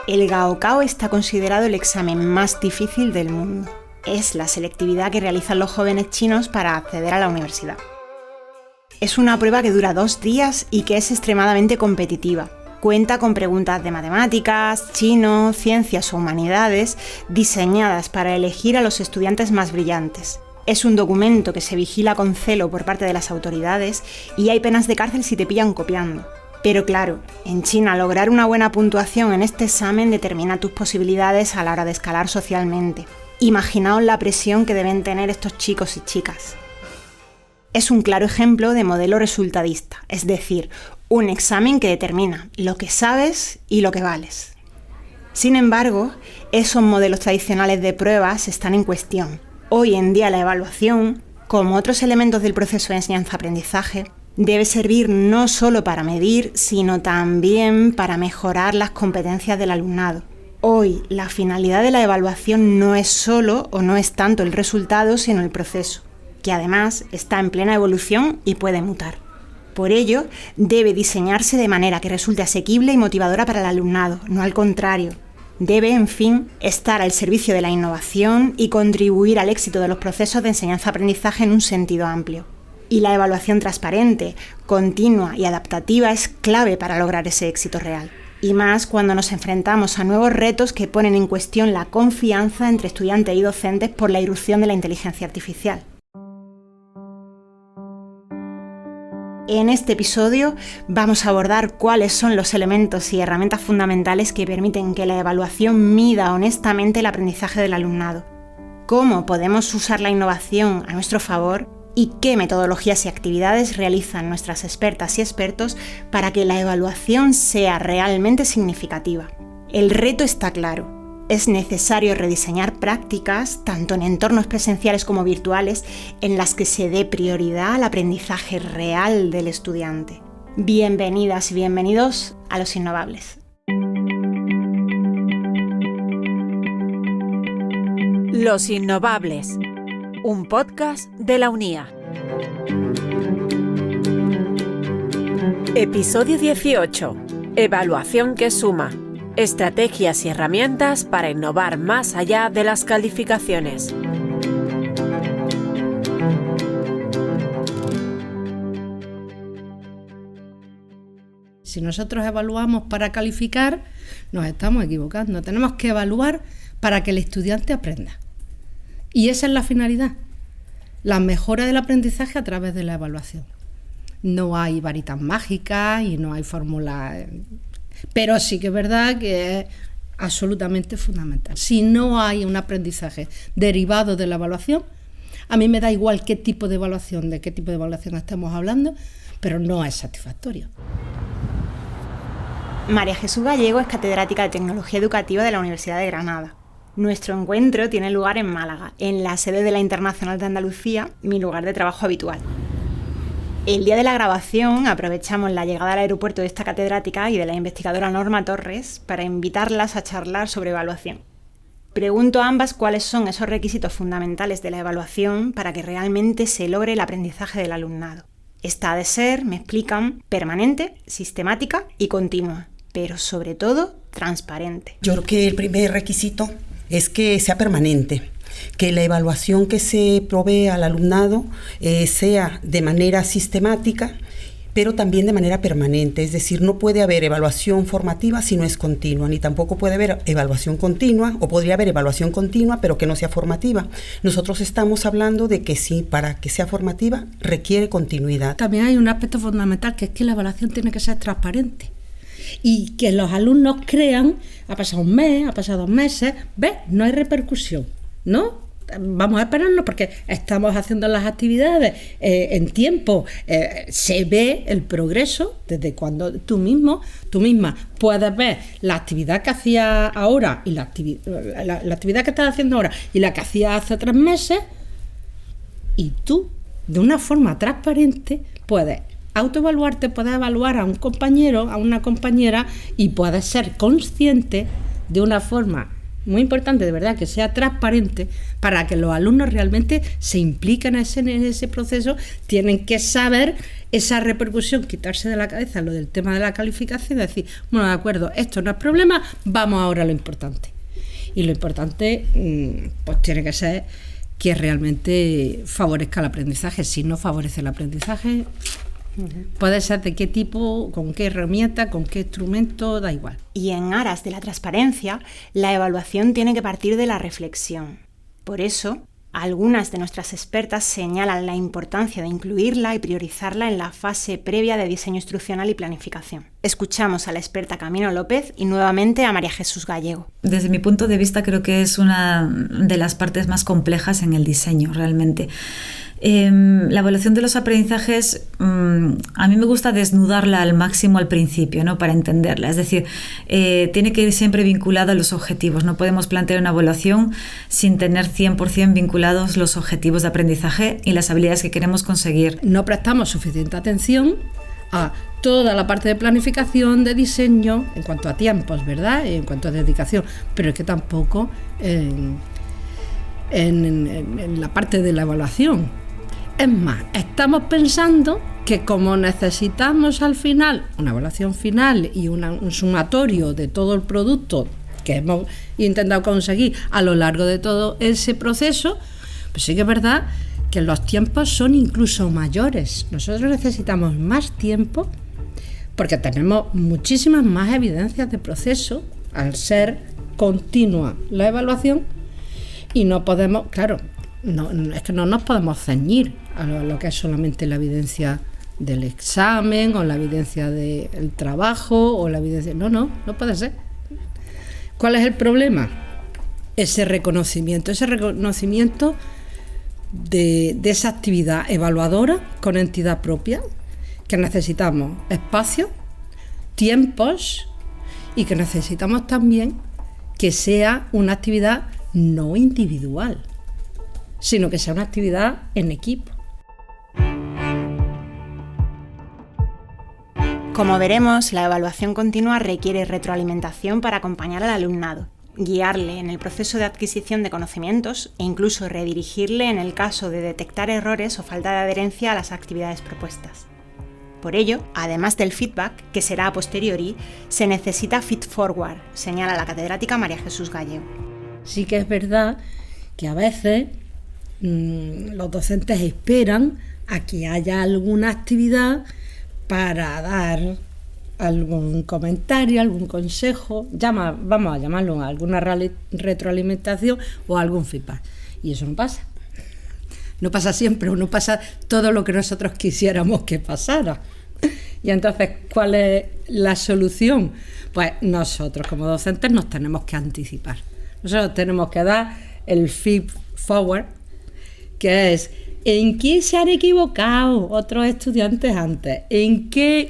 El Gaokao está considerado el examen más difícil del mundo. Es la selectividad que realizan los jóvenes chinos para acceder a la universidad. Es una prueba que dura 2 días y que es extremadamente competitiva. Cuenta con preguntas de matemáticas, chino, ciencias o humanidades diseñadas para elegir a los estudiantes más brillantes. Es un documento que se vigila con celo por parte de las autoridades y hay penas de cárcel si te pillan copiando. Pero claro, en China lograr una buena puntuación en este examen determina tus posibilidades a la hora de escalar socialmente. Imaginaos la presión que deben tener estos chicos y chicas. Es un claro ejemplo de modelo resultadista, es decir, un examen que determina lo que sabes y lo que vales. Sin embargo, esos modelos tradicionales de pruebas están en cuestión. Hoy en día la evaluación, como otros elementos del proceso de enseñanza-aprendizaje, debe servir no solo para medir, sino también para mejorar las competencias del alumnado. Hoy, la finalidad de la evaluación no es solo o no es tanto el resultado, sino el proceso, que además está en plena evolución y puede mutar. Por ello, debe diseñarse de manera que resulte asequible y motivadora para el alumnado, no al contrario. Debe, en fin, estar al servicio de la innovación y contribuir al éxito de los procesos de enseñanza-aprendizaje en un sentido amplio. Y la evaluación transparente, continua y adaptativa es clave para lograr ese éxito real. Y más cuando nos enfrentamos a nuevos retos que ponen en cuestión la confianza entre estudiantes y docentes por la irrupción de la inteligencia artificial. En este episodio vamos a abordar cuáles son los elementos y herramientas fundamentales que permiten que la evaluación mida honestamente el aprendizaje del alumnado, cómo podemos usar la innovación a nuestro favor y qué metodologías y actividades realizan nuestras expertas y expertos para que la evaluación sea realmente significativa. El reto está claro. Es necesario rediseñar prácticas, tanto en entornos presenciales como virtuales, en las que se dé prioridad al aprendizaje real del estudiante. Bienvenidas y bienvenidos a Los Innovables. Los Innovables, un podcast de la UNIA. Episodio 18. Evaluación que suma. Estrategias y herramientas para innovar más allá de las calificaciones. Si nosotros evaluamos para calificar, nos estamos equivocando. Tenemos que evaluar para que el estudiante aprenda. Y esa es la finalidad, la mejora del aprendizaje a través de la evaluación. No hay varitas mágicas y no hay fórmulas, pero sí que es verdad que es absolutamente fundamental. Si no hay un aprendizaje derivado de la evaluación, a mí me da igual de qué tipo de evaluación estemos hablando, pero no es satisfactorio. María Jesús Gallego es catedrática de Tecnología Educativa de la Universidad de Granada. Nuestro encuentro tiene lugar en Málaga, en la sede de la Internacional de Andalucía, mi lugar de trabajo habitual. El día de la grabación aprovechamos la llegada al aeropuerto de esta catedrática y de la investigadora Norma Torres para invitarlas a charlar sobre evaluación. Pregunto a ambas cuáles son esos requisitos fundamentales de la evaluación para que realmente se logre el aprendizaje del alumnado. Esta ha de ser, me explican, permanente, sistemática y continua, pero sobre todo transparente. Yo creo que el primer requisito es que sea permanente, que la evaluación que se provee al alumnado sea de manera sistemática, pero también de manera permanente. Es decir, no puede haber evaluación formativa si no es continua, ni tampoco puede haber evaluación continua, o podría haber evaluación continua, pero que no sea formativa. Nosotros estamos hablando de que sí, para que sea formativa, requiere continuidad. También hay un aspecto fundamental, que es que la evaluación tiene que ser transparente. Y que los alumnos crean, ha pasado un mes, ha pasado 2 meses, ¿ves? No hay repercusión, ¿no? Vamos a esperarnos porque estamos haciendo las actividades en tiempo. Se ve el progreso desde cuando tú misma puedes ver la actividad que hacías ahora y la actividad que estás haciendo ahora y la que hacías hace 3 meses, y tú, de una forma transparente, puedes autoevaluarte, puedes evaluar a un compañero, a una compañera, y puedes ser consciente de una forma muy importante de verdad que sea transparente para que los alumnos realmente se impliquen en ese proceso. Tienen que saber esa repercusión, quitarse de la cabeza lo del tema de la calificación y decir, bueno, de acuerdo, esto no es problema, vamos ahora a lo importante. Y lo importante pues tiene que ser que realmente favorezca el aprendizaje. Si no favorece el aprendizaje, puede ser de qué tipo, con qué herramienta, con qué instrumento, da igual. Y en aras de la transparencia, la evaluación tiene que partir de la reflexión. Por eso, algunas de nuestras expertas señalan la importancia de incluirla y priorizarla en la fase previa de diseño instruccional y planificación. Escuchamos a la experta Camino López y nuevamente a María Jesús Gallego. Desde mi punto de vista, creo que es una de las partes más complejas en el diseño, realmente. La evaluación de los aprendizajes, a mí me gusta desnudarla al máximo al principio, ¿no? Para entenderla. Es decir, tiene que ir siempre vinculada a los objetivos. No podemos plantear una evaluación sin tener 100% vinculados los objetivos de aprendizaje y las habilidades que queremos conseguir. No prestamos suficiente atención a toda la parte de planificación, de diseño, en cuanto a tiempos, ¿verdad? En cuanto a dedicación, pero es que tampoco en la parte de la evaluación. Es más, estamos pensando que como necesitamos al final una evaluación final y un sumatorio de todo el producto que hemos intentado conseguir a lo largo de todo ese proceso, pues sí que es verdad que los tiempos son incluso mayores. Nosotros necesitamos más tiempo porque tenemos muchísimas más evidencias de proceso al ser continua la evaluación y no podemos, claro, es que no nos podemos ceñir a lo que es solamente la evidencia del examen o la evidencia del trabajo o la evidencia... No puede ser. ¿Cuál es el problema? Ese reconocimiento de esa actividad evaluadora con entidad propia, que necesitamos espacio, tiempos y que necesitamos también que sea una actividad no individual, sino que sea una actividad en equipo. Como veremos, la evaluación continua requiere retroalimentación para acompañar al alumnado, guiarle en el proceso de adquisición de conocimientos e incluso redirigirle en el caso de detectar errores o falta de adherencia a las actividades propuestas. Por ello, además del feedback, que será a posteriori, se necesita feed-forward, señala la catedrática María Jesús Gallego. Sí que es verdad que a veces los docentes esperan a que haya alguna actividad para dar algún comentario, algún consejo, vamos a llamarlo alguna retroalimentación o algún feedback. Y eso no pasa. No pasa siempre, o no pasa todo lo que nosotros quisiéramos que pasara. Y entonces, ¿cuál es la solución? Pues nosotros como docentes nos tenemos que anticipar. Nosotros tenemos que dar el feed forward, que es ¿en qué se han equivocado otros estudiantes antes?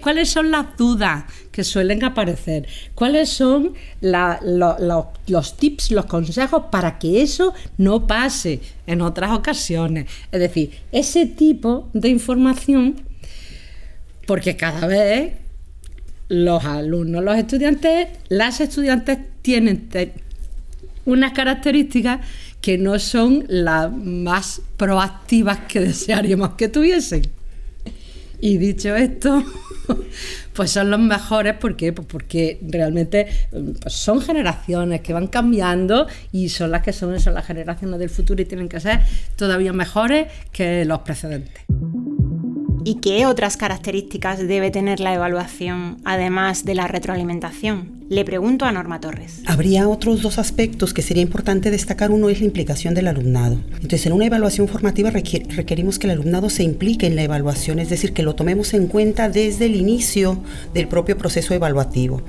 ¿Cuáles son las dudas que suelen aparecer? ¿Cuáles son los tips, los consejos para que eso no pase en otras ocasiones? Es decir, ese tipo de información, porque cada vez los alumnos, las estudiantes tienen unas características que no son las más proactivas que desearíamos que tuviesen. Y dicho esto, pues son los mejores. ¿Por qué? Pues porque realmente pues son generaciones que van cambiando y son las generaciones del futuro y tienen que ser todavía mejores que los precedentes. ¿Y qué otras características debe tener la evaluación, además de la retroalimentación? Le pregunto a Norma Torres. Habría otros dos aspectos que sería importante destacar. Uno es la implicación del alumnado. Entonces, en una evaluación formativa requerimos que el alumnado se implique en la evaluación, es decir, que lo tomemos en cuenta desde el inicio del propio proceso evaluativo.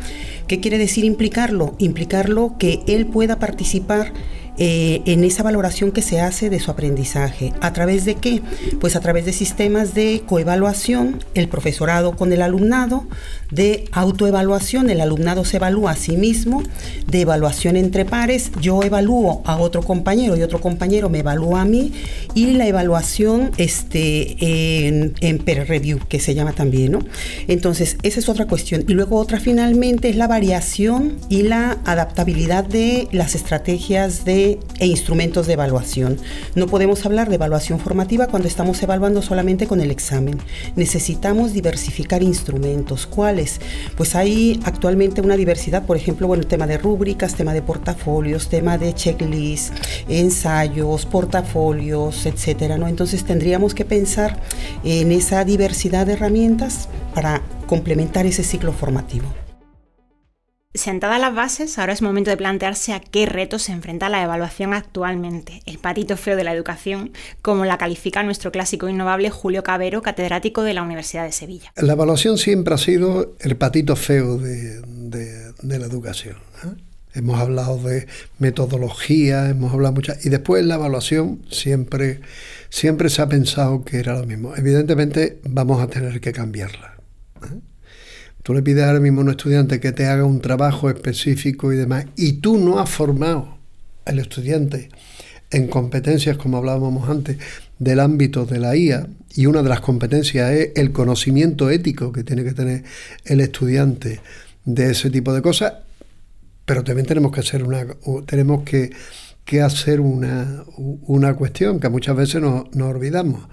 ¿Qué quiere decir implicarlo? Implicarlo que él pueda participar en esa valoración que se hace de su aprendizaje. ¿A través de qué? Pues a través de sistemas de coevaluación, el profesorado con el alumnado, de autoevaluación, el alumnado se evalúa a sí mismo, de evaluación entre pares, yo evalúo a otro compañero y otro compañero me evalúa a mí, y la evaluación en peer review, que se llama también, ¿no? Entonces, esa es otra cuestión. Y luego otra finalmente es la variación y la adaptabilidad de las estrategias e instrumentos de evaluación. No podemos hablar de evaluación formativa cuando estamos evaluando solamente con el examen. Necesitamos diversificar instrumentos. ¿Cuáles? Pues hay actualmente una diversidad, por ejemplo, el tema de rúbricas, tema de portafolios, tema de checklist, ensayos, portafolios, etcétera, ¿no? Entonces tendríamos que pensar en esa diversidad de herramientas para complementar ese ciclo formativo. Sentadas las bases, ahora es momento de plantearse a qué retos se enfrenta la evaluación actualmente, el patito feo de la educación, como la califica nuestro clásico innovable Julio Cavero, catedrático de la Universidad de Sevilla. La evaluación siempre ha sido el patito feo de la educación, ¿eh? Hemos hablado de metodología, hemos hablado muchas, y después la evaluación siempre se ha pensado que era lo mismo. Evidentemente vamos a tener que cambiarla, ¿eh? Tú le pides ahora mismo a un estudiante que te haga un trabajo específico y demás, y tú no has formado al estudiante en competencias, como hablábamos antes, del ámbito de la IA, y una de las competencias es el conocimiento ético que tiene que tener el estudiante de ese tipo de cosas, pero también tenemos que hacer una cuestión que muchas veces nos olvidamos.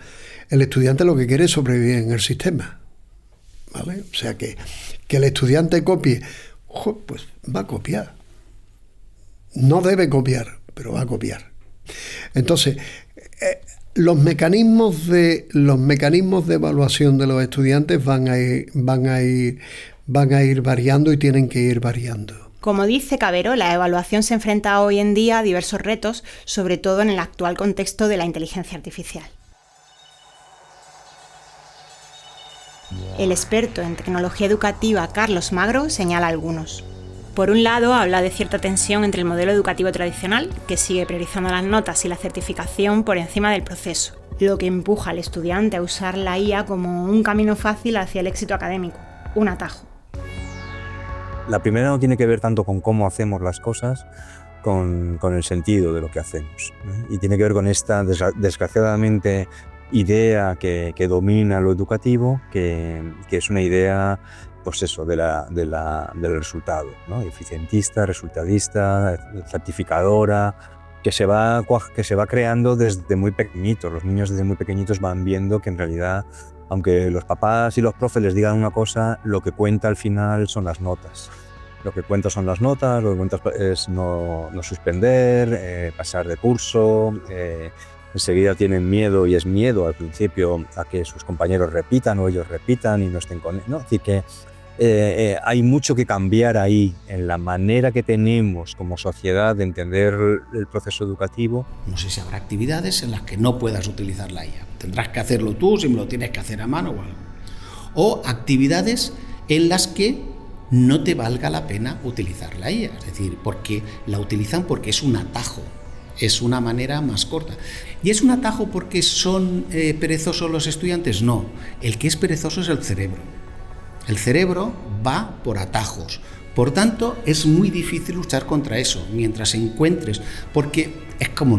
El estudiante lo que quiere es sobrevivir en el sistema, ¿vale? O sea que el estudiante copie, pues va a copiar. No debe copiar, pero va a copiar. Entonces, los mecanismos de evaluación de los estudiantes van a ir variando y tienen que ir variando. Como dice Cavero, la evaluación se enfrenta hoy en día a diversos retos, sobre todo en el actual contexto de la inteligencia artificial. El experto en tecnología educativa Carlos Magro señala algunos. Por un lado, habla de cierta tensión entre el modelo educativo tradicional, que sigue priorizando las notas y la certificación por encima del proceso, lo que empuja al estudiante a usar la IA como un camino fácil hacia el éxito académico, un atajo. La primera no tiene que ver tanto con cómo hacemos las cosas, con el sentido de lo que hacemos, ¿eh? Y tiene que ver con esta, desgraciadamente, idea que domina lo educativo, que es una idea, pues eso, del resultado, ¿no? Eficientista, resultadista, certificadora, que se va creando desde muy pequeñitos. Los niños desde muy pequeñitos van viendo que en realidad, aunque los papás y los profes les digan una cosa, lo que cuenta al final son las notas. Lo que cuenta son las notas, lo que cuenta es no suspender, pasar de curso. Enseguida tienen miedo, y es miedo al principio a que sus compañeros repitan o ellos repitan y no estén con él, ¿no? Es decir, que hay mucho que cambiar ahí en la manera que tenemos como sociedad de entender el proceso educativo. No sé si habrá actividades en las que no puedas utilizar la IA. Tendrás que hacerlo tú, si me lo tienes que hacer a mano o algo. O actividades en las que no te valga la pena utilizar la IA. Es decir, porque la utilizan porque es un atajo. Es una manera más corta. ¿Y es un atajo porque son perezosos los estudiantes? No. El que es perezoso es el cerebro. El cerebro va por atajos. Por tanto, es muy difícil luchar contra eso, mientras encuentres, porque es como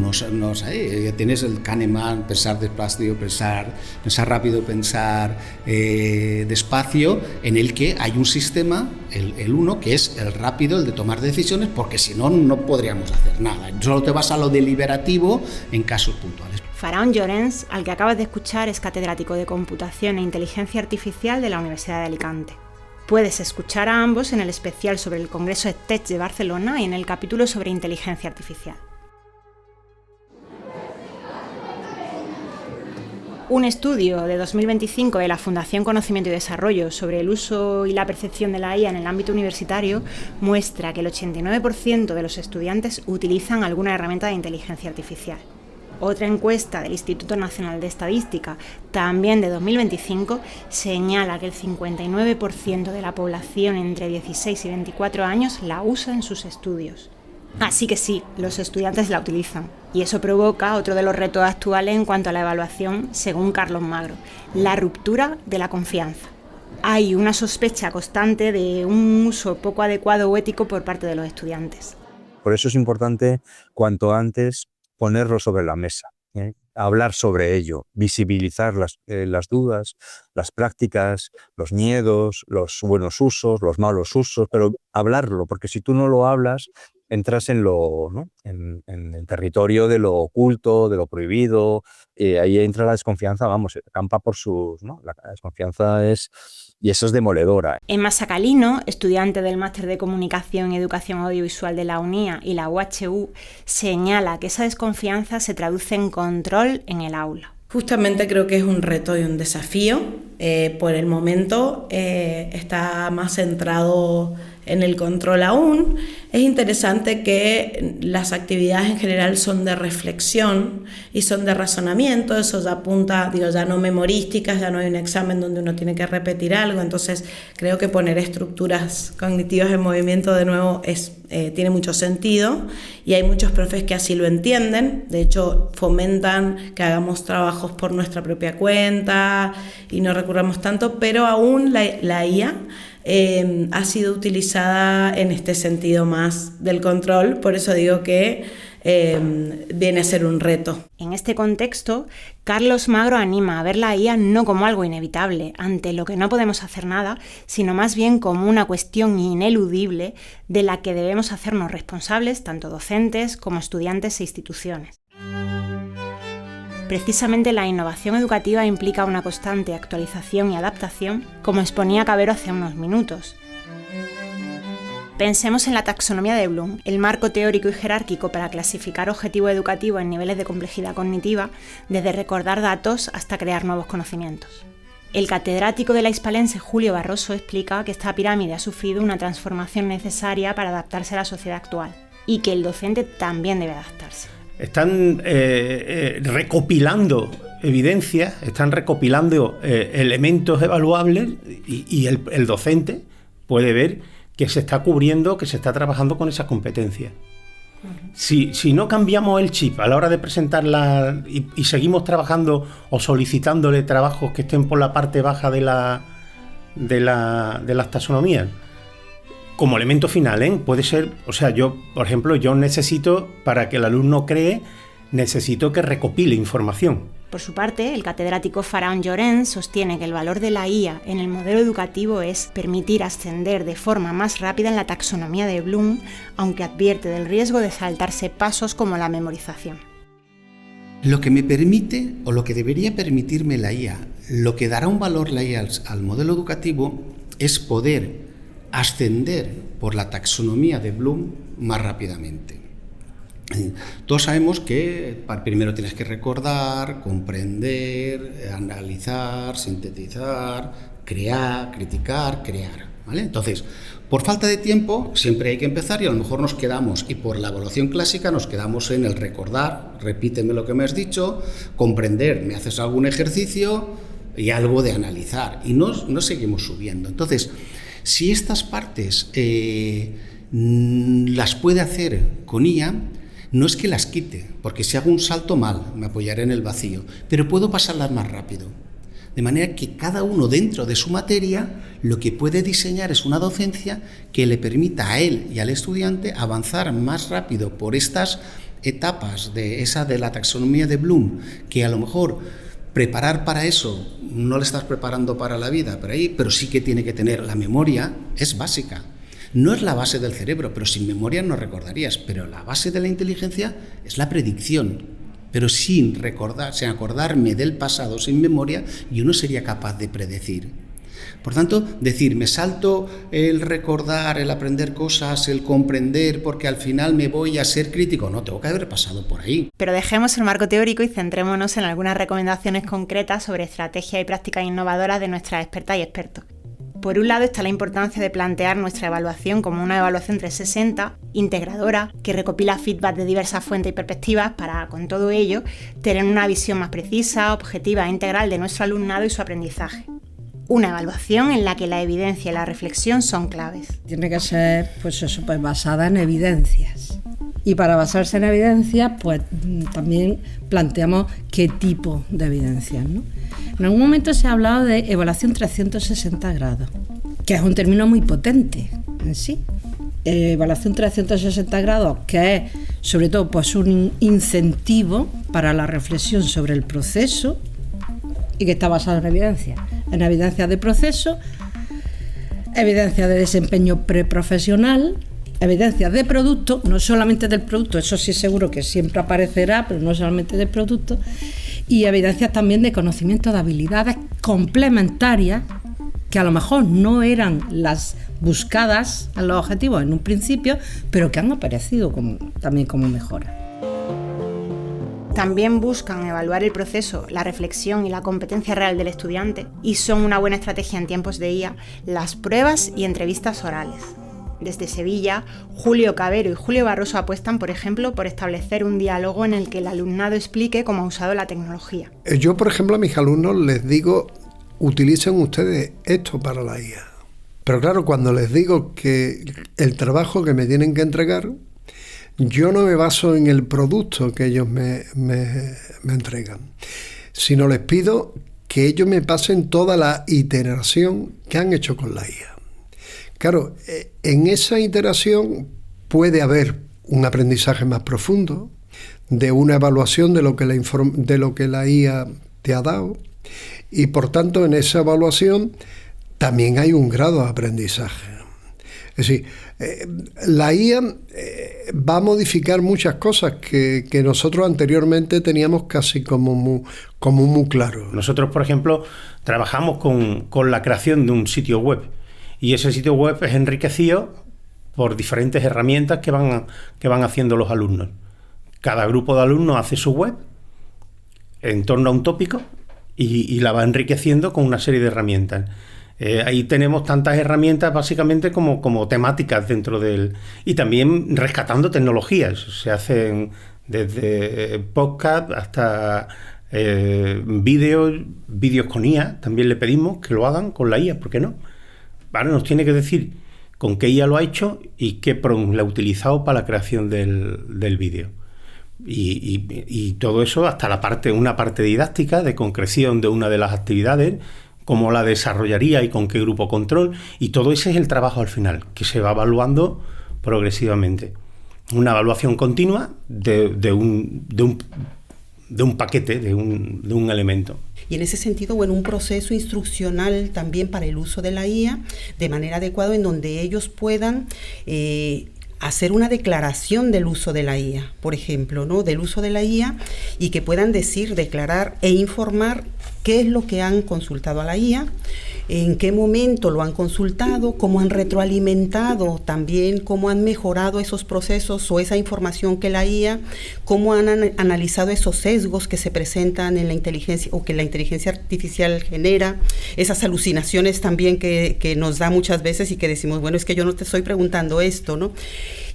tienes el Kahneman, pensar despacio, pensar rápido, pensar despacio, en el que hay un sistema, el uno, que es el rápido, el de tomar decisiones, porque si no, no podríamos hacer nada. Solo te vas a lo deliberativo en casos puntuales. Faraón Llorens, al que acabas de escuchar, es catedrático de Computación e Inteligencia Artificial de la Universidad de Alicante. Puedes escuchar a ambos en el especial sobre el Congreso EdTech de Barcelona y en el capítulo sobre inteligencia artificial. Un estudio de 2025 de la Fundación Conocimiento y Desarrollo sobre el uso y la percepción de la IA en el ámbito universitario muestra que el 89% de los estudiantes utilizan alguna herramienta de inteligencia artificial. Otra encuesta del Instituto Nacional de Estadística, también de 2025, señala que el 59% de la población entre 16 y 24 años la usa en sus estudios. Así que sí, los estudiantes la utilizan. Y eso provoca otro de los retos actuales en cuanto a la evaluación, según Carlos Magro, la ruptura de la confianza. Hay una sospecha constante de un uso poco adecuado o ético por parte de los estudiantes. Por eso es importante, cuanto antes, ponerlo sobre la mesa, hablar sobre ello, visibilizar las dudas, las prácticas, los miedos, los buenos usos, los malos usos, pero hablarlo, porque si tú no lo hablas, entras en el territorio de lo oculto, de lo prohibido, ahí entra la desconfianza, campa por sus... La desconfianza es demoledora. Emma Sacalino, estudiante del Máster de Comunicación y Educación Audiovisual de la UNIA y la UHU, señala que esa desconfianza se traduce en control en el aula. Justamente creo que es un reto y un desafío. Por el momento está más centrado en el control aún. Es interesante que las actividades en general son de reflexión y son de razonamiento. Eso ya apunta, ya no memorísticas, ya no hay un examen donde uno tiene que repetir algo. Entonces creo que poner estructuras cognitivas en movimiento de nuevo tiene mucho sentido, y hay muchos profes que así lo entienden. De hecho, fomentan que hagamos trabajos por nuestra propia cuenta y no recurramos tanto, pero aún la IA ha sido utilizada en este sentido más del control. Por eso digo que viene a ser un reto. En este contexto, Carlos Magro anima a ver la IA no como algo inevitable, ante lo que no podemos hacer nada, sino más bien como una cuestión ineludible de la que debemos hacernos responsables tanto docentes como estudiantes e instituciones. Precisamente la innovación educativa implica una constante actualización y adaptación, como exponía Cabero hace unos minutos. Pensemos en la taxonomía de Bloom, el marco teórico y jerárquico para clasificar objetivos educativos en niveles de complejidad cognitiva, desde recordar datos hasta crear nuevos conocimientos. El catedrático de la Hispalense Julio Barroso explica que esta pirámide ha sufrido una transformación necesaria para adaptarse a la sociedad actual, y que el docente también debe adaptarse. Están recopilando evidencias, están recopilando elementos evaluables, y el docente puede ver que se está cubriendo, que se está trabajando con esas competencias. Si no cambiamos el chip a la hora de presentarla y seguimos trabajando o solicitándole trabajos que estén por la parte baja de las taxonomías, como elemento final, puede ser, yo, por ejemplo, necesito, para que el alumno cree, necesito que recopile información. Por su parte, el catedrático Faraón Llorens sostiene que el valor de la IA en el modelo educativo es permitir ascender de forma más rápida en la taxonomía de Bloom, aunque advierte del riesgo de saltarse pasos como la memorización. Lo que me permite, o lo que debería permitirme la IA, lo que dará un valor la IA al modelo educativo, es poder ascender por la taxonomía de Bloom más rápidamente. Todos sabemos que primero tienes que recordar, comprender, analizar, sintetizar, crear, criticar, crear, ¿vale? Entonces, por falta de tiempo siempre hay que empezar, y a lo mejor nos quedamos, y por la evaluación clásica nos quedamos en el recordar, repíteme lo que me has dicho, comprender, me haces algún ejercicio, y algo de analizar, y no seguimos subiendo. Entonces, si estas partes las puede hacer con IA, no es que las quite, porque si hago un salto mal, me apoyaré en el vacío, pero puedo pasarlas más rápido. De manera que cada uno dentro de su materia lo que puede diseñar es una docencia que le permita a él y al estudiante avanzar más rápido por estas etapas de la taxonomía de Bloom, que a lo mejor preparar para eso no le estás preparando para la vida, pero sí que tiene que tener la memoria, es básica. No es la base del cerebro, pero sin memoria no recordarías. Pero la base de la inteligencia es la predicción. Pero sin acordarme del pasado, sin memoria, yo no sería capaz de predecir. Por tanto, me salto el recordar, el aprender cosas, el comprender, porque al final me voy a ser crítico. No, tengo que haber pasado por ahí. Pero dejemos el marco teórico y centrémonos en algunas recomendaciones concretas sobre estrategias y prácticas innovadoras de nuestras expertas y expertos. Por un lado está la importancia de plantear nuestra evaluación como una evaluación 360, integradora, que recopila feedback de diversas fuentes y perspectivas para, con todo ello, tener una visión más precisa, objetiva e integral de nuestro alumnado y su aprendizaje. Una evaluación en la que la evidencia y la reflexión son claves. Tiene que ser basada en evidencias. Y para basarse en evidencias, pues también planteamos qué tipo de evidencias, ¿no? En algún momento se ha hablado de evaluación 360 grados, que es un término muy potente en sí. Evaluación 360 grados, que es sobre todo pues un incentivo para la reflexión sobre el proceso y que está basado en evidencias de proceso, evidencias de desempeño preprofesional, evidencias de producto, no solamente del producto, eso sí seguro que siempre aparecerá, pero no solamente del producto, y evidencias también de conocimiento de habilidades complementarias que a lo mejor no eran las buscadas en los objetivos en un principio, pero que han aparecido también como mejora. También buscan evaluar el proceso, la reflexión y la competencia real del estudiante, y son una buena estrategia en tiempos de IA las pruebas y entrevistas orales. Desde Sevilla, Julio Cabero y Julio Barroso apuestan, por ejemplo, por establecer un diálogo en el que el alumnado explique cómo ha usado la tecnología. Yo, por ejemplo, a mis alumnos les digo, utilicen ustedes esto para la IA. Pero claro, cuando les digo que el trabajo que me tienen que entregar, yo no me baso en el producto que ellos me entregan, sino les pido que ellos me pasen toda la iteración que han hecho con la IA. Claro, en esa iteración puede haber un aprendizaje más profundo, de una evaluación de lo que la IA te ha dado, y por tanto en esa evaluación también hay un grado de aprendizaje. Es decir, la IA va a modificar muchas cosas que nosotros anteriormente teníamos casi como muy claro. Nosotros, por ejemplo, trabajamos con la creación de un sitio web, y ese sitio web es enriquecido por diferentes herramientas que van haciendo los alumnos. Cada grupo de alumnos hace su web en torno a un tópico y la va enriqueciendo con una serie de herramientas. Ahí tenemos tantas herramientas básicamente como temáticas dentro del... Y también rescatando tecnologías. Se hacen desde podcast hasta vídeos con IA. También le pedimos que lo hagan con la IA, ¿por qué no? Ahora nos tiene que decir con qué IA lo ha hecho y qué prompt la ha utilizado para la creación del vídeo. Y todo eso hasta una parte didáctica de concreción de una de las actividades, cómo la desarrollaría y con qué grupo control, y todo ese es el trabajo al final, que se va evaluando progresivamente. Una evaluación continua de un paquete, de un elemento. Y en ese sentido, bueno, un proceso instruccional también para el uso de la IA de manera adecuada, en donde ellos puedan hacer una declaración del uso de la IA, por ejemplo, ¿no? Del uso de la IA, y que puedan declarar e informar qué es lo que han consultado a la IA, en qué momento lo han consultado, cómo han retroalimentado también, cómo han mejorado esos procesos o esa información que la IA, cómo han analizado esos sesgos que se presentan en la inteligencia o que la inteligencia artificial genera, esas alucinaciones también que nos da muchas veces y que decimos, bueno, es que yo no te estoy preguntando esto, ¿no?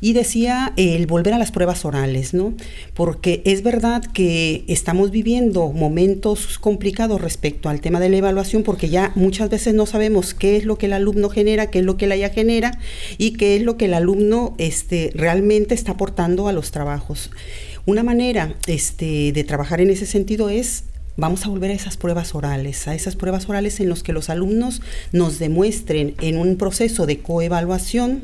Y decía el volver a las pruebas orales, ¿no? Porque es verdad que estamos viviendo momentos complicados respecto al tema de la evaluación, porque ya muchas veces no sabemos qué es lo que el alumno genera, qué es lo que la IA genera y qué es lo que el alumno realmente está aportando a los trabajos. Una manera de trabajar en ese sentido es: vamos a volver a esas pruebas orales en los que los alumnos nos demuestren en un proceso de coevaluación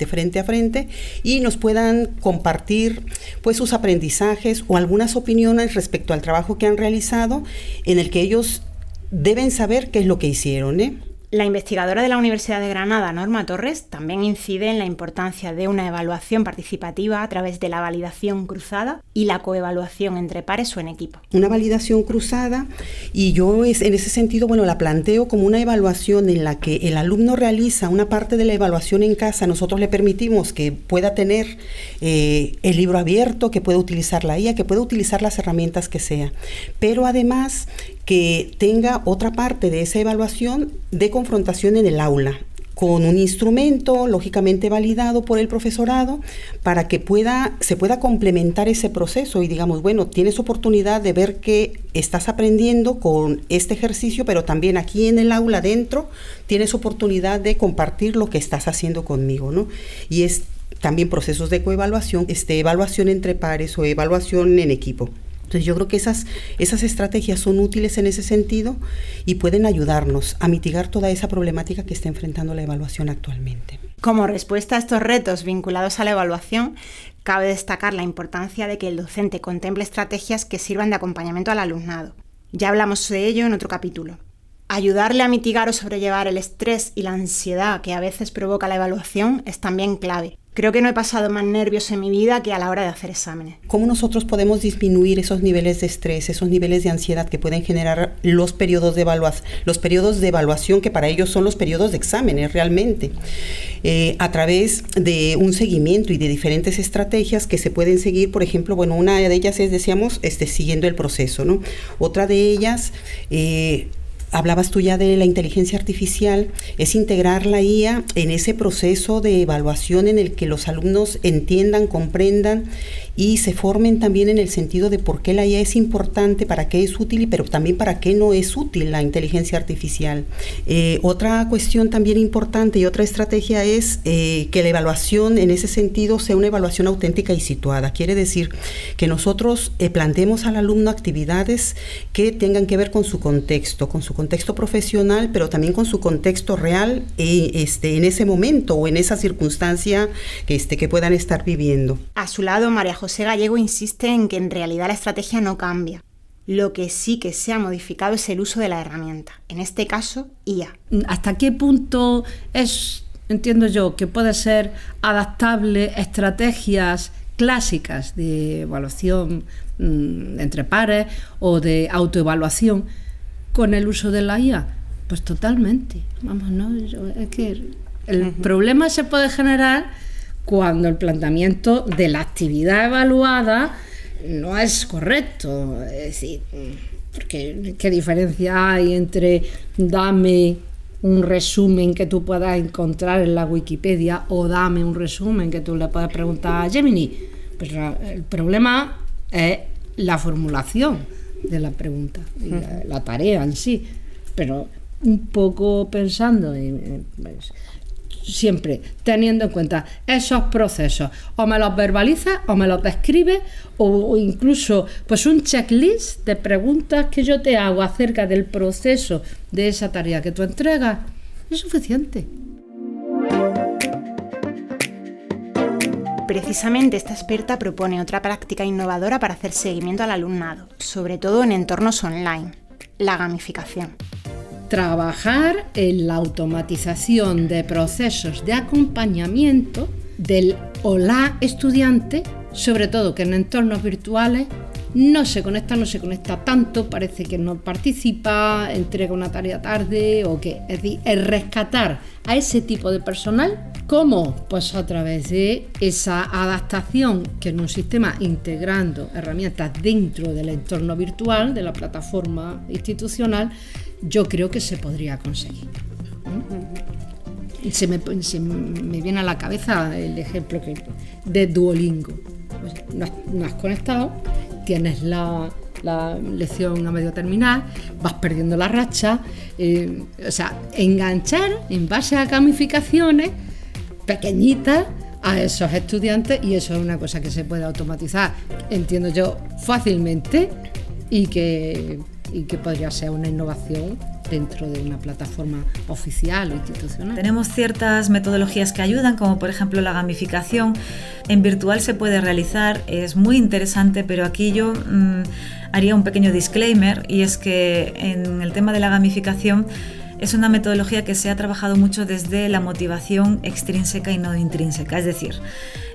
frente a frente y nos puedan compartir pues sus aprendizajes o algunas opiniones respecto al trabajo que han realizado, en el que ellos deben saber qué es lo que hicieron, ¿eh? La investigadora de la Universidad de Granada, Norma Torres, también incide en la importancia de una evaluación participativa a través de la validación cruzada y la coevaluación entre pares o en equipo. Una validación cruzada, y yo en ese sentido, bueno, la planteo como una evaluación en la que el alumno realiza una parte de la evaluación en casa. Nosotros le permitimos que pueda tener el libro abierto, que pueda utilizar la IA, que pueda utilizar las herramientas que sea, pero además que tenga otra parte de esa evaluación de confrontación en el aula, con un instrumento lógicamente validado por el profesorado, para que se pueda complementar ese proceso y digamos, bueno, tienes oportunidad de ver que estás aprendiendo con este ejercicio, pero también aquí en el aula dentro tienes oportunidad de compartir lo que estás haciendo conmigo, ¿no? Y es también procesos de coevaluación, evaluación entre pares o evaluación en equipo. Entonces yo creo que esas estrategias son útiles en ese sentido y pueden ayudarnos a mitigar toda esa problemática que está enfrentando la evaluación actualmente. Como respuesta a estos retos vinculados a la evaluación, cabe destacar la importancia de que el docente contemple estrategias que sirvan de acompañamiento al alumnado. Ya hablamos de ello en otro capítulo. Ayudarle a mitigar o sobrellevar el estrés y la ansiedad que a veces provoca la evaluación es también clave. Creo que no he pasado más nervios en mi vida que a la hora de hacer exámenes. ¿Cómo nosotros podemos disminuir esos niveles de estrés, esos niveles de ansiedad que pueden generar los periodos de evaluación, que para ellos son los periodos de exámenes realmente? A través de un seguimiento y de diferentes estrategias que se pueden seguir. Por ejemplo, una de ellas es, decíamos, siguiendo el proceso, ¿no? Otra de ellas, hablabas tú ya de la inteligencia artificial, es integrar la IA en ese proceso de evaluación en el que los alumnos entiendan, comprendan y se formen también en el sentido de por qué la IA es importante, para qué es útil, pero también para qué no es útil la inteligencia artificial. Otra cuestión también importante y otra estrategia es que la evaluación en ese sentido sea una evaluación auténtica y situada. Quiere decir que nosotros planteemos al alumno actividades que tengan que ver con su contexto profesional, pero también con su contexto real en ese momento o en esa circunstancia que puedan estar viviendo. A su lado, María José Gallego insiste en que en realidad la estrategia no cambia. Lo que sí que se ha modificado es el uso de la herramienta, en este caso IA. ¿Hasta qué punto entiendo yo, que puede ser adaptable estrategias clásicas de evaluación entre pares o de autoevaluación con el uso de la IA? Pues totalmente. Es que el problema se puede generar cuando el planteamiento de la actividad evaluada no es correcto. Es decir, porque ¿qué diferencia hay entre dame un resumen que tú puedas encontrar en la Wikipedia o dame un resumen que tú le puedas preguntar a Gemini? Pues el problema es la formulación de la pregunta, la tarea en sí, pero un poco pensando en siempre teniendo en cuenta esos procesos, o me los verbalizas o me los describes, o incluso pues un checklist de preguntas que yo te hago acerca del proceso de esa tarea que tú entregas, es suficiente. Precisamente esta experta propone otra práctica innovadora para hacer seguimiento al alumnado, sobre todo en entornos online: la gamificación. Trabajar en la automatización de procesos de acompañamiento del o la estudiante, sobre todo que en entornos virtuales no se conecta tanto, parece que no participa, entrega una tarea tarde o que, es decir, el rescatar a ese tipo de personal. ¿Cómo? Pues a través de esa adaptación que en un sistema integrando herramientas dentro del entorno virtual, de la plataforma institucional, yo creo que se podría conseguir. Se me viene a la cabeza el ejemplo de Duolingo. Pues no has conectado, tienes la lección a medio terminar, vas perdiendo la racha, enganchar en base a gamificaciones pequeñitas a esos estudiantes, y eso es una cosa que se puede automatizar, entiendo yo, fácilmente, y que podría ser una innovación dentro de una plataforma oficial o institucional. Tenemos ciertas metodologías que ayudan, como por ejemplo la gamificación. En virtual se puede realizar, es muy interesante, pero aquí yo haría un pequeño disclaimer, y es que en el tema de la gamificación es una metodología que se ha trabajado mucho desde la motivación extrínseca y no intrínseca, es decir,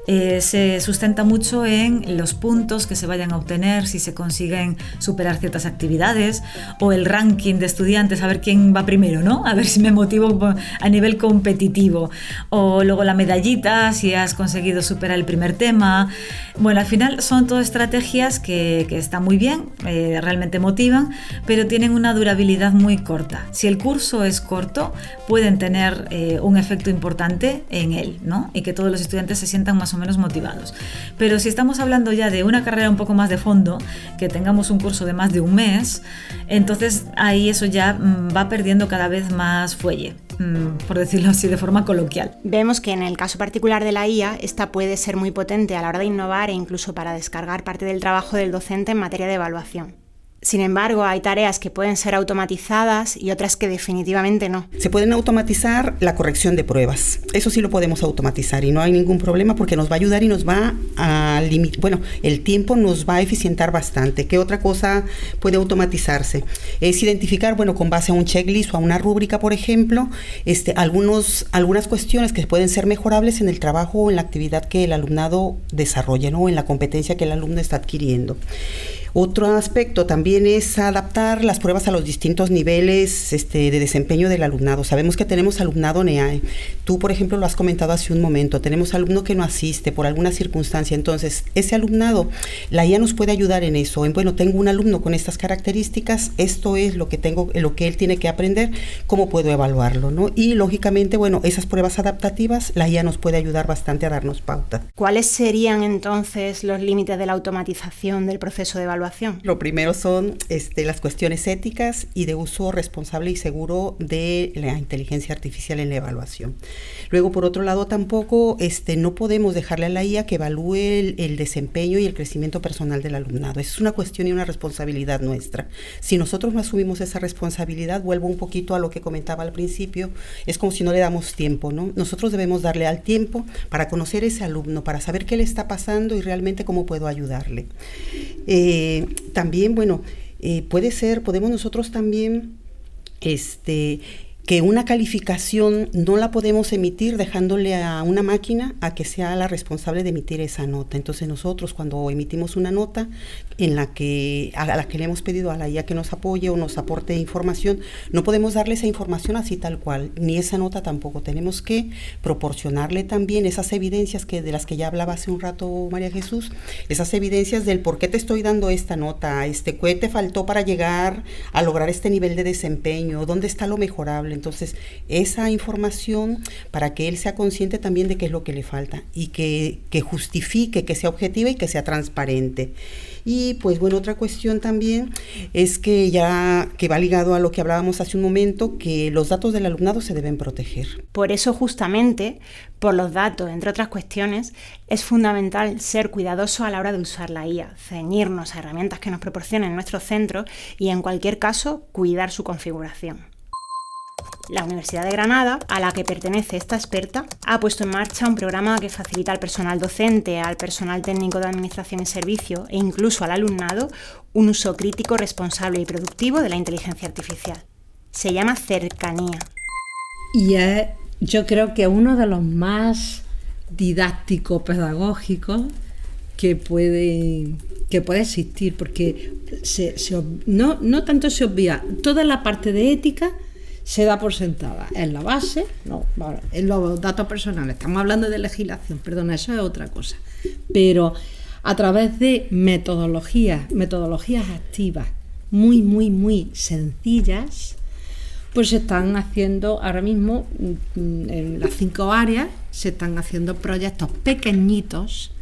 se sustenta mucho en los puntos que se vayan a obtener si se consiguen superar ciertas actividades, o el ranking de estudiantes, a ver quién va primero, ¿no? A ver si me motivo a nivel competitivo, o luego la medallita si has conseguido superar el primer tema. Bueno, al final son todas estrategias que están muy bien, realmente motivan, pero tienen una durabilidad muy corta. Si el curso curso es corto, pueden tener un efecto importante en él, ¿no? Y que todos los estudiantes se sientan más o menos motivados. Pero si estamos hablando ya de una carrera un poco más de fondo, que tengamos un curso de más de un mes, entonces ahí eso ya va perdiendo cada vez más fuelle, por decirlo así de forma coloquial. Vemos que en el caso particular de la IA, esta puede ser muy potente a la hora de innovar e incluso para descargar parte del trabajo del docente en materia de evaluación. Sin embargo, hay tareas que pueden ser automatizadas y otras que definitivamente no. Se pueden automatizar la corrección de pruebas. Eso sí lo podemos automatizar y no hay ningún problema porque nos va a ayudar y nos va a limitar. Bueno, el tiempo nos va a eficientar bastante. ¿Qué otra cosa puede automatizarse? Es identificar, bueno, con base a un checklist o a una rúbrica, por ejemplo, algunas cuestiones que pueden ser mejorables en el trabajo o en la actividad que el alumnado desarrolla, ¿no? O en la competencia que el alumno está adquiriendo. Otro aspecto también es adaptar las pruebas a los distintos niveles de desempeño del alumnado. Sabemos que tenemos alumnado NEAE. Tú, por ejemplo, lo has comentado hace un momento. Tenemos alumno que no asiste por alguna circunstancia. Entonces, ese alumnado, la IA nos puede ayudar en eso. Bueno, tengo un alumno con estas características, esto es lo que él tiene que aprender, ¿cómo puedo evaluarlo, ¿no? Y, lógicamente, bueno, esas pruebas adaptativas, la IA nos puede ayudar bastante a darnos pauta. ¿Cuáles serían, entonces, los límites de la automatización del proceso de evaluación? Lo primero son las cuestiones éticas y de uso responsable y seguro de la inteligencia artificial en la evaluación. Luego, por otro lado, tampoco no podemos dejarle a la IA que evalúe el desempeño y el crecimiento personal del alumnado. Es una cuestión y una responsabilidad nuestra. Si nosotros no asumimos esa responsabilidad, vuelvo un poquito a lo que comentaba al principio, es como si no le damos tiempo, ¿no? Nosotros debemos darle al tiempo para conocer ese alumno, para saber qué le está pasando y realmente cómo puedo ayudarle. También, bueno, podemos nosotros también, que una calificación no la podemos emitir dejándole a una máquina a que sea la responsable de emitir esa nota. Entonces nosotros cuando emitimos una nota a la que le hemos pedido a la IA que nos apoye o nos aporte información, no podemos darle esa información así tal cual, ni esa nota tampoco. Tenemos que proporcionarle también esas evidencias de las que ya hablaba hace un rato María Jesús, esas evidencias del por qué te estoy dando esta nota, qué te faltó para llegar a lograr este nivel de desempeño, dónde está lo mejorable. Entonces, esa información para que él sea consciente también de qué es lo que le falta y que justifique, que sea objetiva y que sea transparente. Y pues bueno, otra cuestión también es que va ligado a lo que hablábamos hace un momento, que los datos del alumnado se deben proteger. Por eso justamente, por los datos, entre otras cuestiones, es fundamental ser cuidadoso a la hora de usar la IA, ceñirnos a herramientas que nos proporcionen nuestros centros y en cualquier caso cuidar su configuración. La Universidad de Granada, a la que pertenece esta experta, ha puesto en marcha un programa que facilita al personal docente, al personal técnico de administración y servicio e incluso al alumnado un uso crítico, responsable y productivo de la inteligencia artificial. Se llama Cercanía. Y yo creo que uno de los más didácticos, pedagógicos que puede existir, porque no tanto se obvia toda la parte de ética. Se da por sentada en la base, en los datos personales. Estamos hablando de legislación, perdona, eso es otra cosa. Pero a través de metodologías activas muy, muy, muy sencillas, pues se están haciendo ahora mismo en las 5 áreas, se están haciendo proyectos pequeñitos,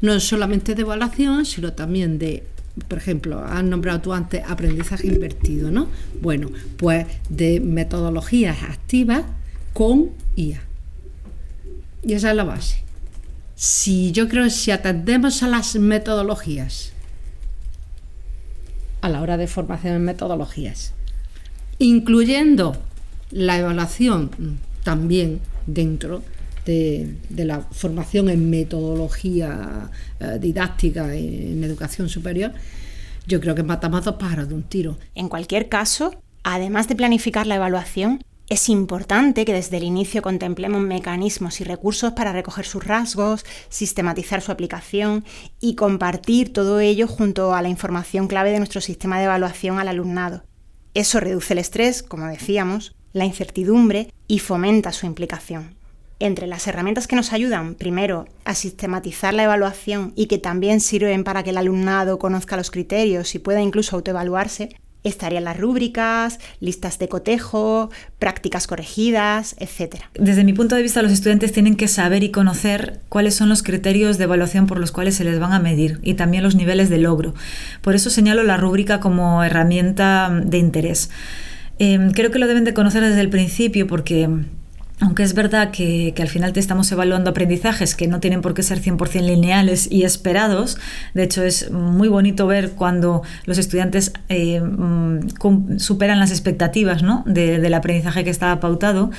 no solamente de evaluación, sino también de, por ejemplo, has nombrado tú antes aprendizaje invertido, ¿no? Bueno, pues de metodologías activas con IA. Y esa es la base. Yo creo que si atendemos a las metodologías, a la hora de formación en metodologías, incluyendo la evaluación también dentro de la formación en metodología didáctica en educación superior, yo creo que matamos 2 pájaros de un tiro. En cualquier caso, además de planificar la evaluación, es importante que desde el inicio contemplemos mecanismos y recursos para recoger sus rasgos, sistematizar su aplicación y compartir todo ello junto a la información clave de nuestro sistema de evaluación al alumnado. Eso reduce el estrés, como decíamos, la incertidumbre y fomenta su implicación. Entre las herramientas que nos ayudan, primero, a sistematizar la evaluación y que también sirven para que el alumnado conozca los criterios y pueda incluso autoevaluarse, Estarían las rúbricas, listas de cotejo, prácticas corregidas, etc. Desde mi punto de vista, los estudiantes tienen que saber y conocer cuáles son los criterios de evaluación por los cuales se les van a medir y también los niveles de logro. Por eso señalo la rúbrica como herramienta de interés. Creo que lo deben de conocer desde el principio porque, aunque es verdad que al final te estamos evaluando aprendizajes que no tienen por qué ser 100% lineales y esperados, de hecho es muy bonito ver cuando los estudiantes superan las expectativas, ¿no?, del aprendizaje que estaba pautado,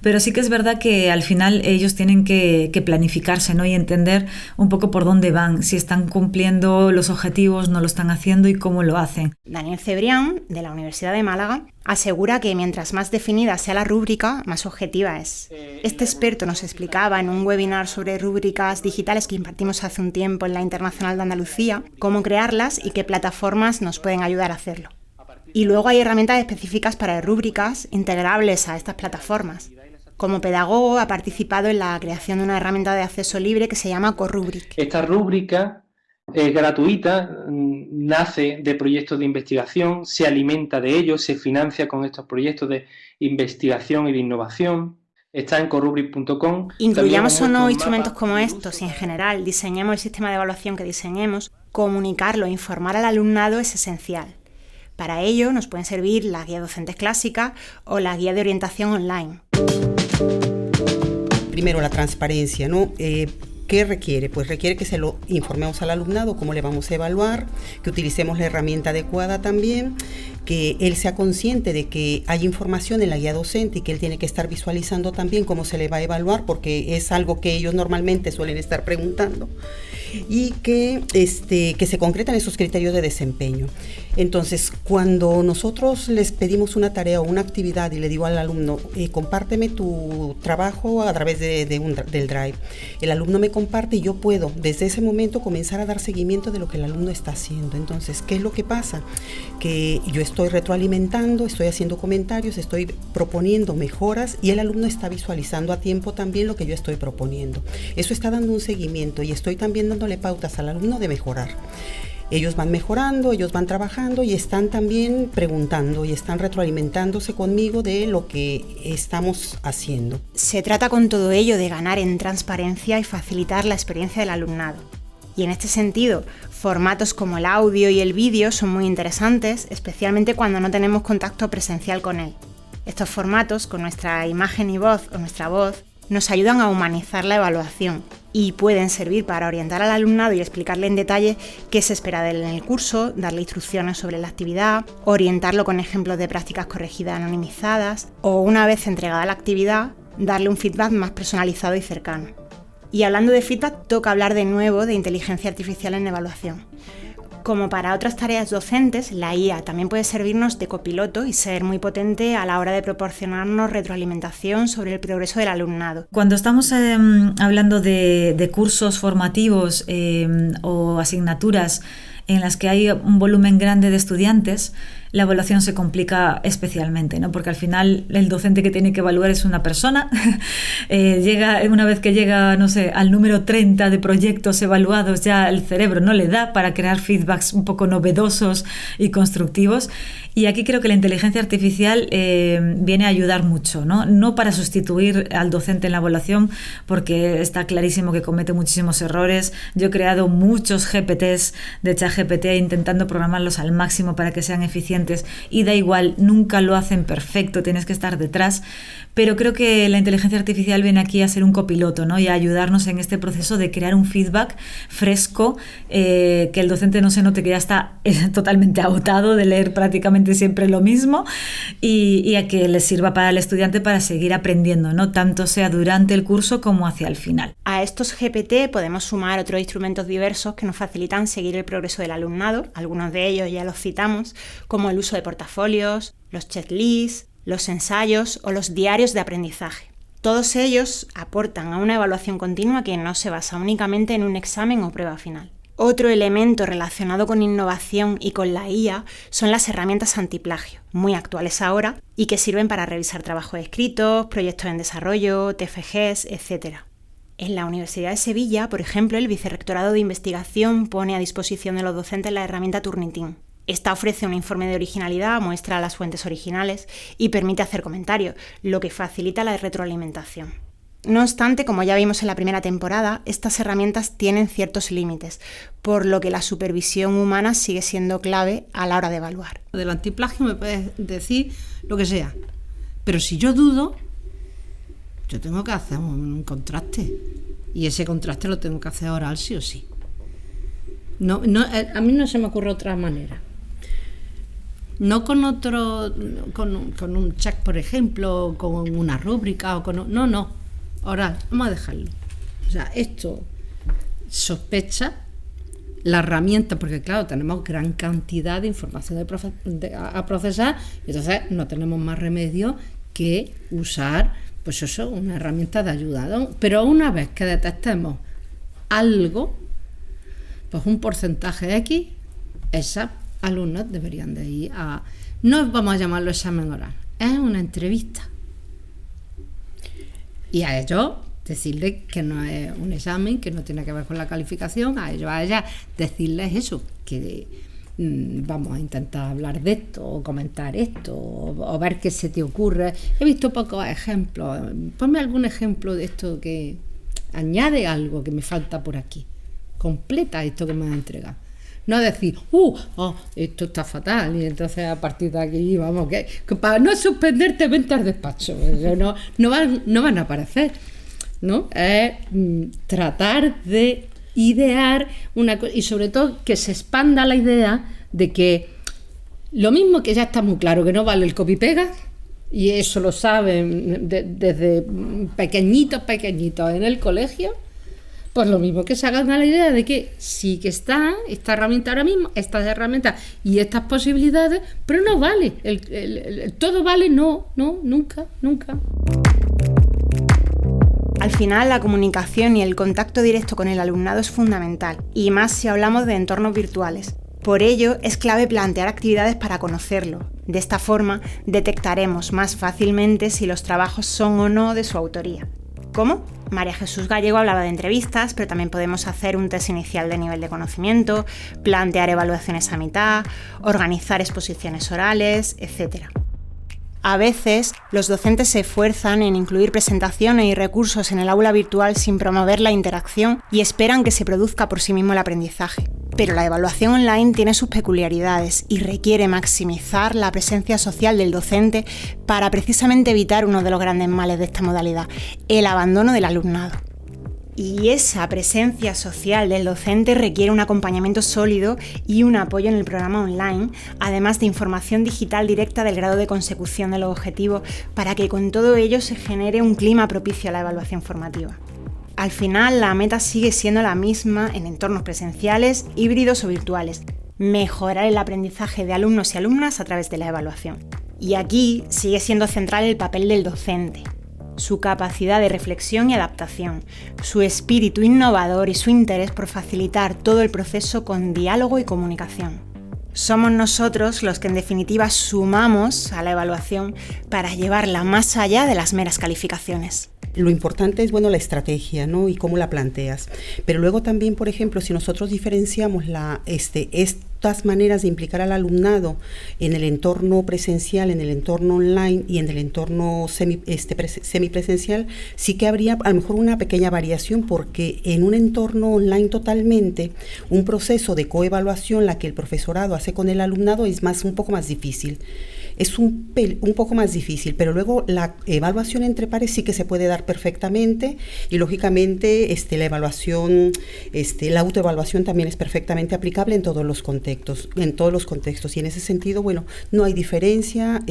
pero sí que es verdad que al final ellos tienen que planificarse, ¿no?, y entender un poco por dónde van, si están cumpliendo los objetivos, no lo están haciendo y cómo lo hacen. Daniel Cebrián, de la Universidad de Málaga, asegura que mientras más definida sea la rúbrica, más objetiva es. Este experto nos explicaba en un webinar sobre rúbricas digitales que impartimos hace un tiempo en la Internacional de Andalucía cómo crearlas y qué plataformas nos pueden ayudar a hacerlo. Y luego hay herramientas específicas para rúbricas integrables a estas plataformas. Como pedagogo ha participado en la creación de una herramienta de acceso libre que se llama Corrubric. Esta rúbrica es gratuita, nace de proyectos de investigación, se alimenta de ellos, se financia con estos proyectos de investigación y de innovación. Está en corrubric.com. Incluyamos o no instrumentos como estos y en general diseñemos el sistema de evaluación que diseñemos, comunicarlo e informar al alumnado es esencial. Para ello nos pueden servir la guía docentes clásica o la guía de orientación online. Primero, la transparencia, ¿no? ¿Qué requiere? Pues requiere que se lo informemos al alumnado, cómo le vamos a evaluar, que utilicemos la herramienta adecuada también, que él sea consciente de que hay información en la guía docente y que él tiene que estar visualizando también cómo se le va a evaluar, porque es algo que ellos normalmente suelen estar preguntando, y que se concretan esos criterios de desempeño. Entonces, cuando nosotros les pedimos una tarea o una actividad y le digo al alumno, compárteme tu trabajo a través del Drive, el alumno me comparte y yo puedo desde ese momento comenzar a dar seguimiento de lo que el alumno está haciendo. Entonces, ¿qué es lo que pasa? Que yo estoy retroalimentando, estoy haciendo comentarios, estoy proponiendo mejoras y el alumno está visualizando a tiempo también lo que yo estoy proponiendo. Eso está dando un seguimiento y estoy también dándole pautas al alumno de mejorar. Ellos van mejorando, ellos van trabajando y están también preguntando y están retroalimentándose conmigo de lo que estamos haciendo. Se trata con todo ello de ganar en transparencia y facilitar la experiencia del alumnado. Y en este sentido, formatos como el audio y el vídeo son muy interesantes, especialmente cuando no tenemos contacto presencial con él. Estos formatos, con nuestra imagen y voz o nuestra voz, nos ayudan a humanizar la evaluación y pueden servir para orientar al alumnado y explicarle en detalle qué se espera de él en el curso, darle instrucciones sobre la actividad, orientarlo con ejemplos de prácticas corregidas anonimizadas o, una vez entregada la actividad, darle un feedback más personalizado y cercano. Y hablando de feedback, toca hablar de nuevo de inteligencia artificial en evaluación. Como para otras tareas docentes, la IA también puede servirnos de copiloto y ser muy potente a la hora de proporcionarnos retroalimentación sobre el progreso del alumnado. Cuando estamos hablando de cursos formativos o asignaturas en las que hay un volumen grande de estudiantes, la evaluación se complica especialmente, ¿no? Porque al final el docente que tiene que evaluar es una persona. Una vez que llega, no sé, al número 30 de proyectos evaluados, ya el cerebro no le da para crear feedbacks un poco novedosos y constructivos. Y aquí creo que la inteligencia artificial viene a ayudar mucho, ¿no? No para sustituir al docente en la evaluación, porque está clarísimo que comete muchísimos errores. Yo he creado muchos GPTs de ChatGPT intentando programarlos al máximo para que sean eficientes y da igual, nunca lo hacen perfecto, tienes que estar detrás. Pero creo que la inteligencia artificial viene aquí a ser un copiloto, ¿no? Y a ayudarnos en este proceso de crear un feedback fresco, que el docente no se note que ya está totalmente agotado de leer prácticamente siempre lo mismo y a que le sirva para el estudiante para seguir aprendiendo, ¿no? Tanto sea durante el curso como hacia el final. A estos GPT podemos sumar otros instrumentos diversos que nos facilitan seguir el progreso del alumnado, algunos de ellos ya los citamos, como el uso de portafolios, los checklists, los ensayos o los diarios de aprendizaje. Todos ellos aportan a una evaluación continua que no se basa únicamente en un examen o prueba final. Otro elemento relacionado con innovación y con la IA son las herramientas antiplagio, muy actuales ahora y que sirven para revisar trabajos escritos, proyectos en desarrollo, TFGs, etc. En la Universidad de Sevilla, por ejemplo, el Vicerrectorado de Investigación pone a disposición de los docentes la herramienta Turnitin. Esta ofrece un informe de originalidad, muestra las fuentes originales y permite hacer comentarios, lo que facilita la retroalimentación. No obstante, como ya vimos en la primera temporada, estas herramientas tienen ciertos límites, por lo que la supervisión humana sigue siendo clave a la hora de evaluar. Del antiplagio me puedes decir lo que sea, pero si yo dudo, yo tengo que hacer un contraste, y ese contraste lo tengo que hacer oral sí o sí. A mí no se me ocurre otra manera. No con otro, con un check, por ejemplo, con una rúbrica o con... No. Oral, vamos a dejarlo. O sea, esto sospecha la herramienta, porque claro, tenemos gran cantidad de información a procesar, y entonces no tenemos más remedio que usar, pues eso, una herramienta de ayuda, ¿no? Pero una vez que detectemos algo, pues un porcentaje X, esas alumnas deberían de ir a... No vamos a llamarlo examen oral, es una entrevista. Y a ellos decirles que no es un examen, que no tiene que ver con la calificación, a ellas decirles eso, que vamos a intentar hablar de esto, o comentar esto, o ver qué se te ocurre. He visto pocos ejemplos, ponme algún ejemplo de esto que añade algo que me falta por aquí, completa esto que me has entregado. No decir, esto está fatal, y entonces a partir de aquí, vamos, que para no suspenderte, vente al despacho. No van a aparecer, ¿no? Es tratar de idear una cosa, y sobre todo que se expanda la idea de que lo mismo, que ya está muy claro que no vale el copy-pega, y eso lo saben desde pequeñitos en el colegio. Pues lo mismo, que se hagan a la idea de que sí que está esta herramienta ahora mismo, estas herramientas y estas posibilidades, pero no vale, el todo vale, no, nunca. Al final, la comunicación y el contacto directo con el alumnado es fundamental, y más si hablamos de entornos virtuales. Por ello, es clave plantear actividades para conocerlo. De esta forma, detectaremos más fácilmente si los trabajos son o no de su autoría. ¿Cómo? María Jesús Gallego hablaba de entrevistas, pero también podemos hacer un test inicial de nivel de conocimiento, plantear evaluaciones a mitad, organizar exposiciones orales, etc. A veces, los docentes se esfuerzan en incluir presentaciones y recursos en el aula virtual sin promover la interacción y esperan que se produzca por sí mismo el aprendizaje. Pero la evaluación online tiene sus peculiaridades y requiere maximizar la presencia social del docente para precisamente evitar uno de los grandes males de esta modalidad, el abandono del alumnado. Y esa presencia social del docente requiere un acompañamiento sólido y un apoyo en el programa online, además de información digital directa del grado de consecución de los objetivos, para que con todo ello se genere un clima propicio a la evaluación formativa. Al final, la meta sigue siendo la misma en entornos presenciales, híbridos o virtuales: mejorar el aprendizaje de alumnos y alumnas a través de la evaluación. Y aquí sigue siendo central el papel del docente, su capacidad de reflexión y adaptación, su espíritu innovador y su interés por facilitar todo el proceso con diálogo y comunicación. Somos nosotros los que en definitiva sumamos a la evaluación para llevarla más allá de las meras calificaciones. Lo importante es, la estrategia, ¿no? Y cómo la planteas. Pero luego también, por ejemplo, si nosotros diferenciamos estas maneras de implicar al alumnado en el entorno presencial, en el entorno online y en el entorno semipresencial, sí que habría a lo mejor una pequeña variación, porque en un entorno online totalmente, un proceso de coevaluación, la que el profesorado hace con el alumnado, es un poco más difícil. Es un poco más difícil, pero luego la evaluación entre pares sí que se puede dar perfectamente, y lógicamente la evaluación, la autoevaluación también es perfectamente aplicable en todos los contextos, y en ese sentido, no hay diferencia,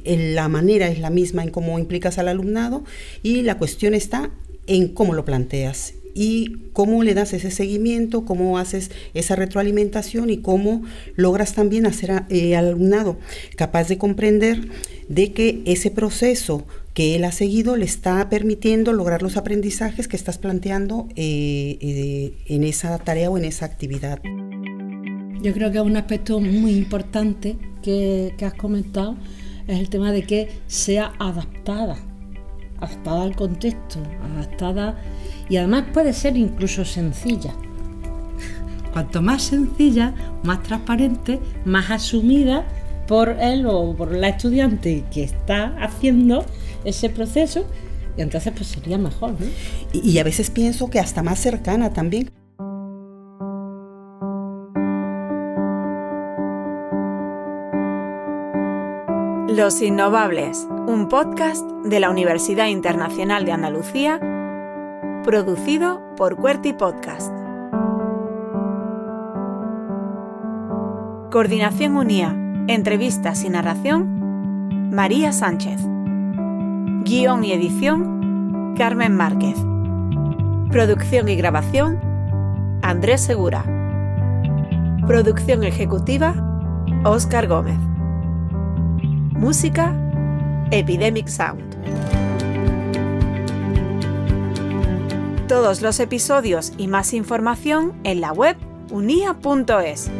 la manera es la misma en cómo implicas al alumnado, y la cuestión está en cómo lo planteas y cómo le das ese seguimiento, cómo haces esa retroalimentación y cómo logras también hacer al alumnado capaz de comprender de que ese proceso que él ha seguido le está permitiendo lograr los aprendizajes que estás planteando en esa tarea o en esa actividad. Yo creo que un aspecto muy importante que has comentado es el tema de que sea adaptada al contexto, adaptada, y además puede ser incluso sencilla. Cuanto más sencilla, más transparente, más asumida por él o por la estudiante que está haciendo ese proceso, y entonces pues sería mejor, ¿no? Y a veces pienso que hasta más cercana también. Los Innovables, un podcast de la Universidad Internacional de Andalucía, producido por QWERTY Podcast. Coordinación UNIA, entrevistas y narración, María Sánchez. Guión y edición, Carmen Márquez. Producción y grabación, Andrés Segura. Producción ejecutiva, Óscar Gómez. Música, Epidemic Sound. Todos los episodios y más información en la web unia.es.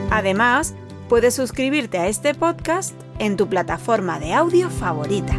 Además, puedes suscribirte a este podcast en tu plataforma de audio favorita.